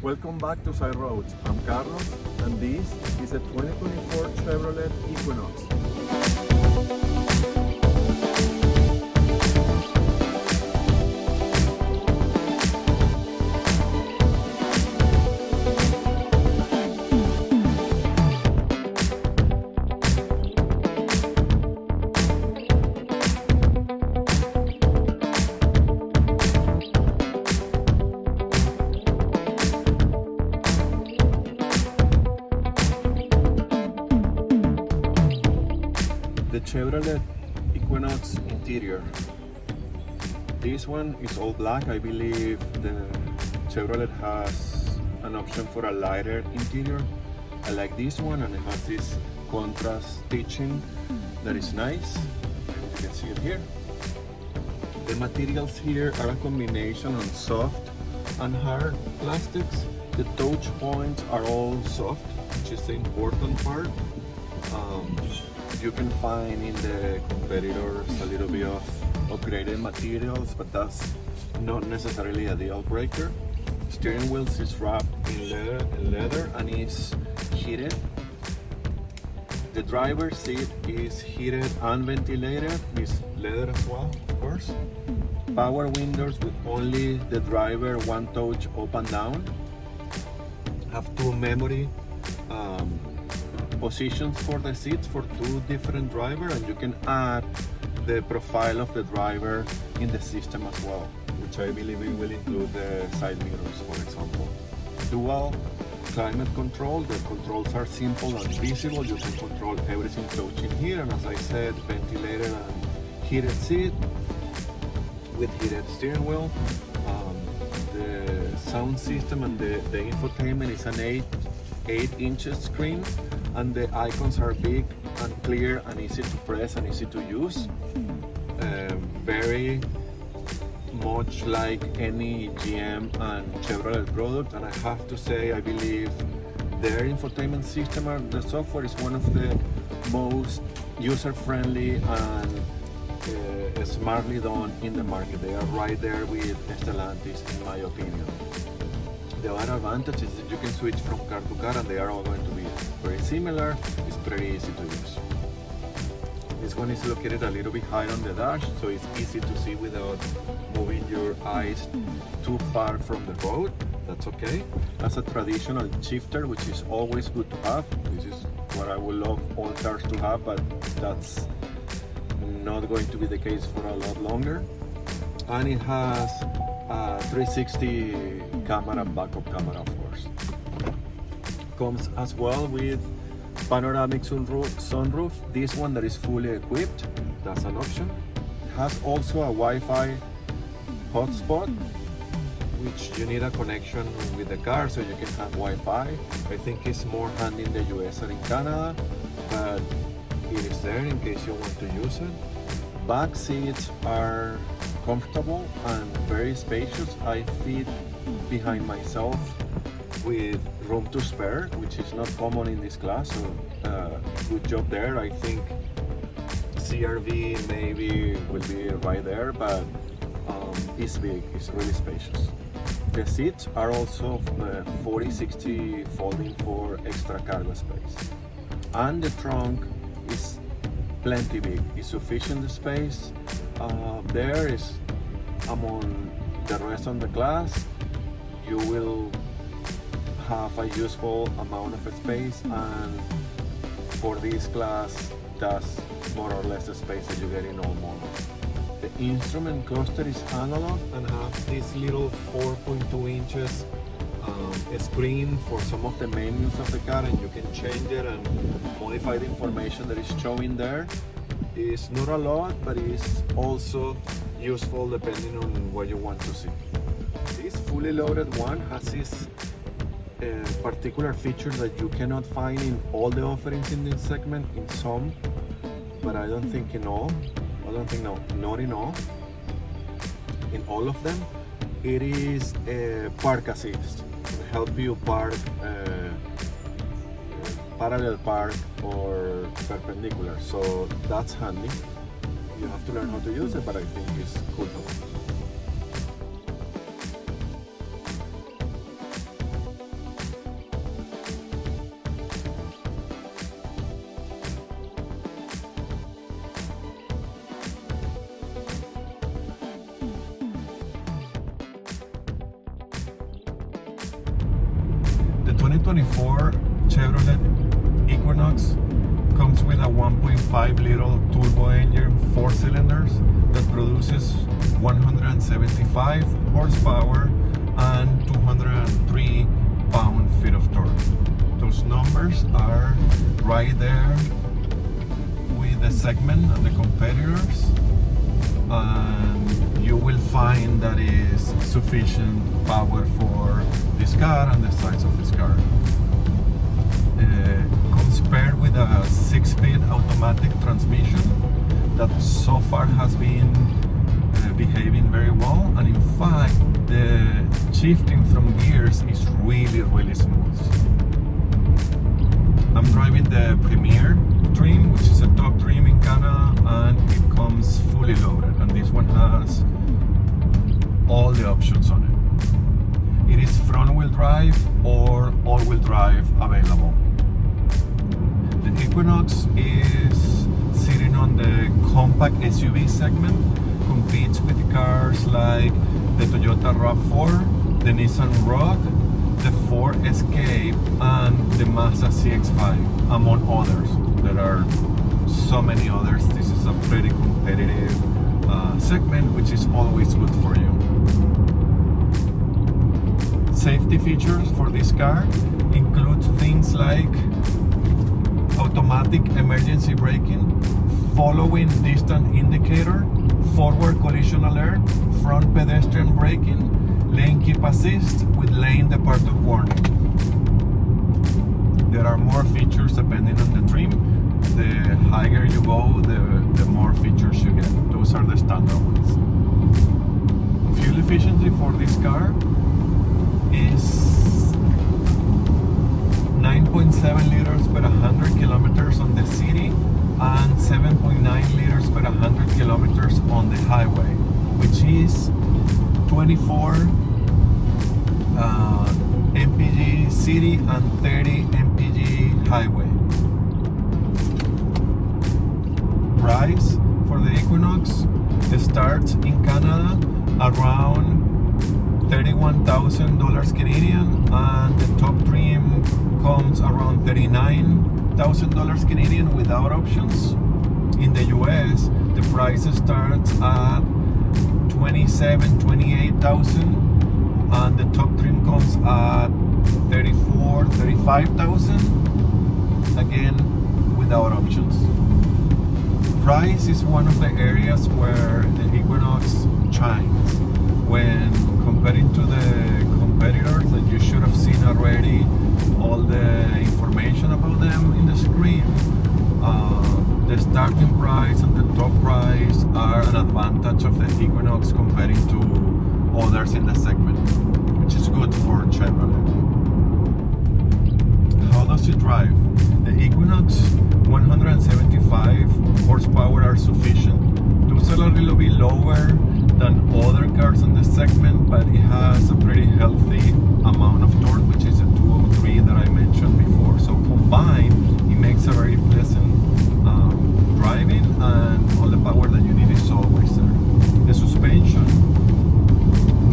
Welcome back to Side Roads. I'm Carlos, and this is a 2024 Chevrolet Equinox. The Chevrolet Equinox interior. This one is all black. I believe the Chevrolet has an option for a lighter interior. I like this one, and it has this contrast stitching that is nice. You can see it here. The materials here are a combination of soft and hard plastics. The touch points are all soft, which is the important part. You can find in the competitors a little bit of upgraded materials, but that's not necessarily a deal breaker. Steering wheel is wrapped in leather and is heated. The driver's seat is heated and ventilated with leather as well, of course. Power windows with only the driver one touch up and down. Have two memory positions for the seats for two different drivers, and you can add the profile of the driver in the system as well, which I believe it will include the side mirrors, for example. Dual climate control. The controls are simple and visible. You can control everything close in here, and as I said, ventilated and heated seat with heated steering wheel. The sound system and the infotainment is an 8-inch screen, and the icons are big and clear and easy to press and easy to use. Very much like any GM and Chevrolet product, and I have to say I believe their infotainment system and the software is one of the most user-friendly and smartly done in the market. They are right there with Stellantis, in my opinion. The other advantage is that you can switch from car to car, and they are all going to be very similar. It's pretty easy to use. This one is located a little bit higher on the dash, so it's easy to see without moving your eyes too far from the road. That's okay. Has a traditional shifter, which is always good to have. This is what I would love all cars to have, but that's not going to be the case for a lot longer. And it has a 360 camera, backup camera, of course. Comes as well with panoramic sunroof. This one that is fully equipped, that's an option. It has also a Wi-Fi hotspot, which you need a connection with the car so you can have Wi-Fi. I think it's more handy in the US than in Canada, but it is there in case you want to use it. Back seats are comfortable and very spacious. I fit behind myself with room to spare, which is not common in this class, so good job there. I think CRV maybe will be right there, but it's big, it's really spacious. The seats are also 40-60 folding for extra cargo space, and the trunk is plenty big. It's sufficient space. There is among the rest of the class. You will have a useful amount of space, and for this class, that's more or less the space that you get in all models. The instrument cluster is analog and has this little 4.2 inches screen for some of the menus of the car, and you can change it and modify the information that is showing there. It's not a lot, but it's also useful depending on what you want to see. This fully loaded one has this particular feature that you cannot find in all the offerings in this segment, in some, but I don't think in all. Not in all. In all of them, it is a park assist. To help you park, parallel park or perpendicular. So that's handy. You have to learn how to use it, but I think it's cool. 2024 Chevrolet Equinox comes with a 1.5 liter turbo engine, 4 cylinders, that produces 175 horsepower and 203 pound-feet of torque. Those numbers are right there with the segment and the competitors, and you will find that is sufficient power for this car and the size of this car. Comes paired with a 6-speed automatic transmission that so far has been behaving very well, and in fact the shifting from gears is really smooth. I'm driving the Premier trim, which is a top trim in Canada, and it comes fully loaded, and this one has all the options on it. It is front wheel drive or all wheel drive available. The Equinox is sitting on the compact SUV segment, competes with cars like the Toyota RAV4, the Nissan Rogue, the Ford Escape, and the Mazda CX-5, among others. There are so many others. This is a pretty competitive segment, which is always good for you. Safety features for this car include things like automatic emergency braking, following distant indicator, forward collision alert, front pedestrian braking, lane keep assist with lane departure warning. There are more features depending on the trim. The higher you go, the more features you get. Those are the standard ones. Fuel efficiency for this car is 9.7 liters per 100 kilometers on the city and 7.9 liters per 100 kilometers on the highway, which is 24 mpg city and 30 mpg highway. Price for the Equinox starts in Canada around $31,000 Canadian, and the top trim comes around $39,000 Canadian without options. In the US, the price starts at $28,000, and the top trim comes at $35,000, again without options. Price is one of the areas where the Equinox shines when comparing to the competitors that you should have seen already all the information about them in the screen. The starting price and the top price are an advantage of the Equinox comparing to others in the segment, which is good for Chevrolet. How does it drive? The Equinox 175 horsepower are sufficient. Those are a little bit lower than other cars in the segment, but it has a pretty healthy amount of torque, which is a 203 that I mentioned before. So combined, it makes a very pleasant driving, and all the power that you need is always there. The suspension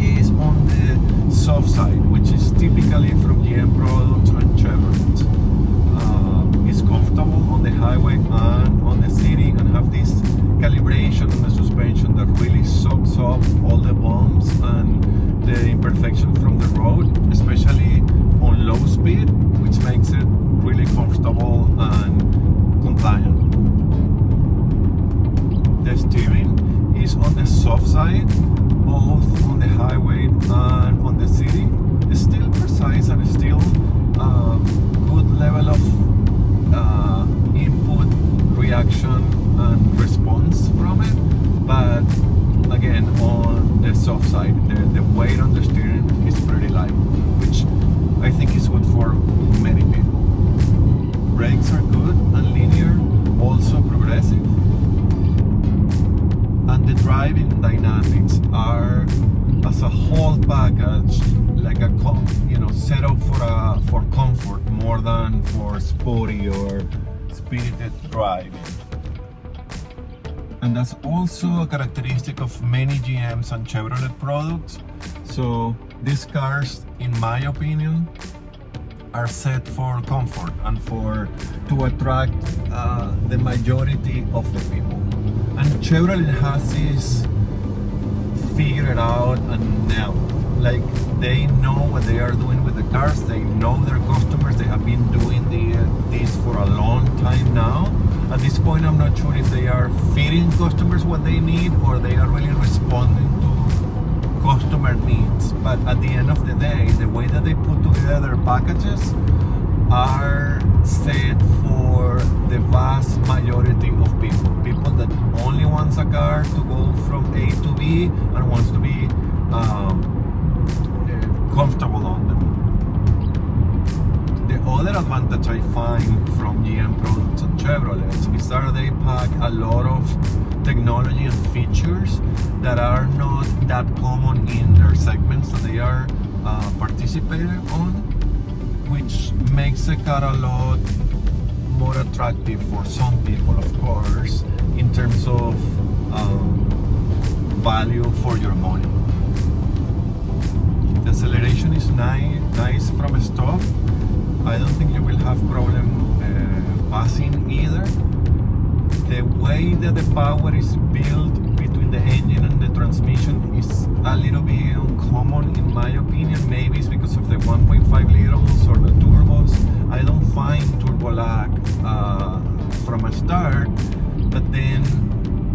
is on the soft side, which is typically from GM products and Chevrolet. It's comfortable on the highway and on the city, and have this calibration on the suspension that really soaks up all the bumps and the imperfection from the road, especially on low speed, which makes it really comfortable and compliant. The steering is on the soft side, both on the highway and on the city. It's still precise and still good level of input, reaction and response from it, but again on the soft side, the weight on the steering is pretty light, which I think is good for many people. Brakes are good and linear, also progressive, and the driving dynamics are as a whole package, like a set up for comfort more than for sporty or spirited driving. And that's also a characteristic of many GMs and Chevrolet products. So these cars, in my opinion, are set for comfort and to attract the majority of the people. And Chevrolet has this figured out and now, like they know what they are doing with the cars. They know their customers. They have been doing this for a long time now. At this point, I'm not sure if they are feeding customers what they need or they are really responding to customer needs. But at the end of the day, the way that they put together packages are set for the vast majority of people that only wants a car to go from A to B and wants to be comfortable on them. The other advantage I find from GM products and Chevrolet is that they pack a lot of technology and features that are not that common in their segments that they are participating on, which makes the car a lot more attractive for some people, of course, in terms of value for your money. The acceleration is nice from a stop. I don't think you will have problem passing either. The way that the power is built between the engine and the transmission is a little bit uncommon in my opinion. Maybe it's because of the 1.5 liters or the turbos. I don't find turbo lag from a start, but then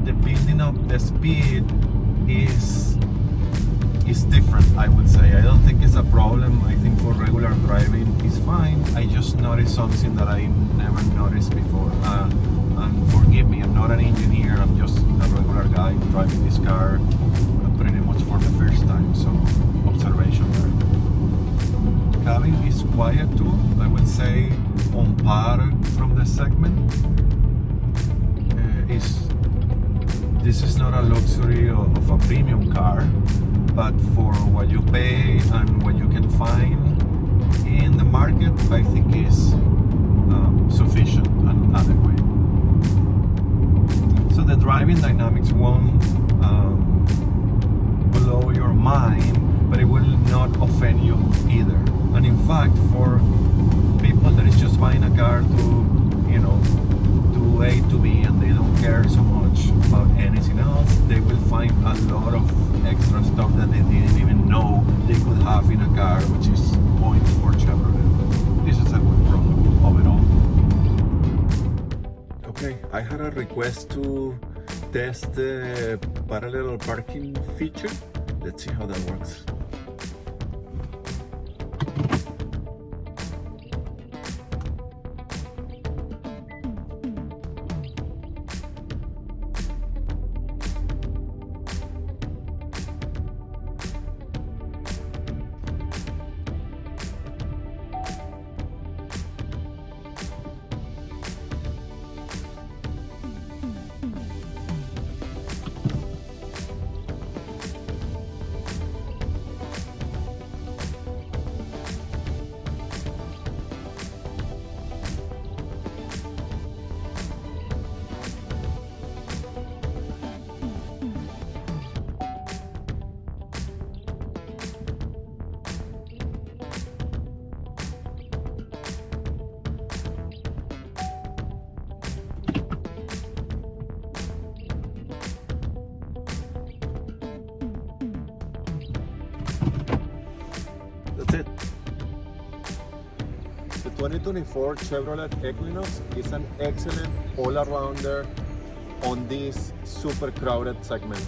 the building up the speed is different, I would say. I don't think it's a problem. I think for regular driving it's fine. I just noticed something that I never noticed before. And forgive me, I'm not an engineer, I'm just a regular guy driving this car pretty much for the first time, so observation there. Cabin is quiet too, I would say on par from the segment. This is not a luxury of a premium car, but for what you pay and what you can find in the market, I think is sufficient and adequate. So the driving dynamics won't blow your mind, but it will not offend you either. And in fact, for people that is just buying a car to, to A to B and they don't care so much about anything else, they will find a lot of extra stuff that they didn't even know they could have in a car, which is points for Chevrolet. This is a good product overall. Okay, I had a request to test the parallel parking feature. Let's see how that works. That's it. The 2024 Chevrolet Equinox is an excellent all-arounder on this super crowded segment.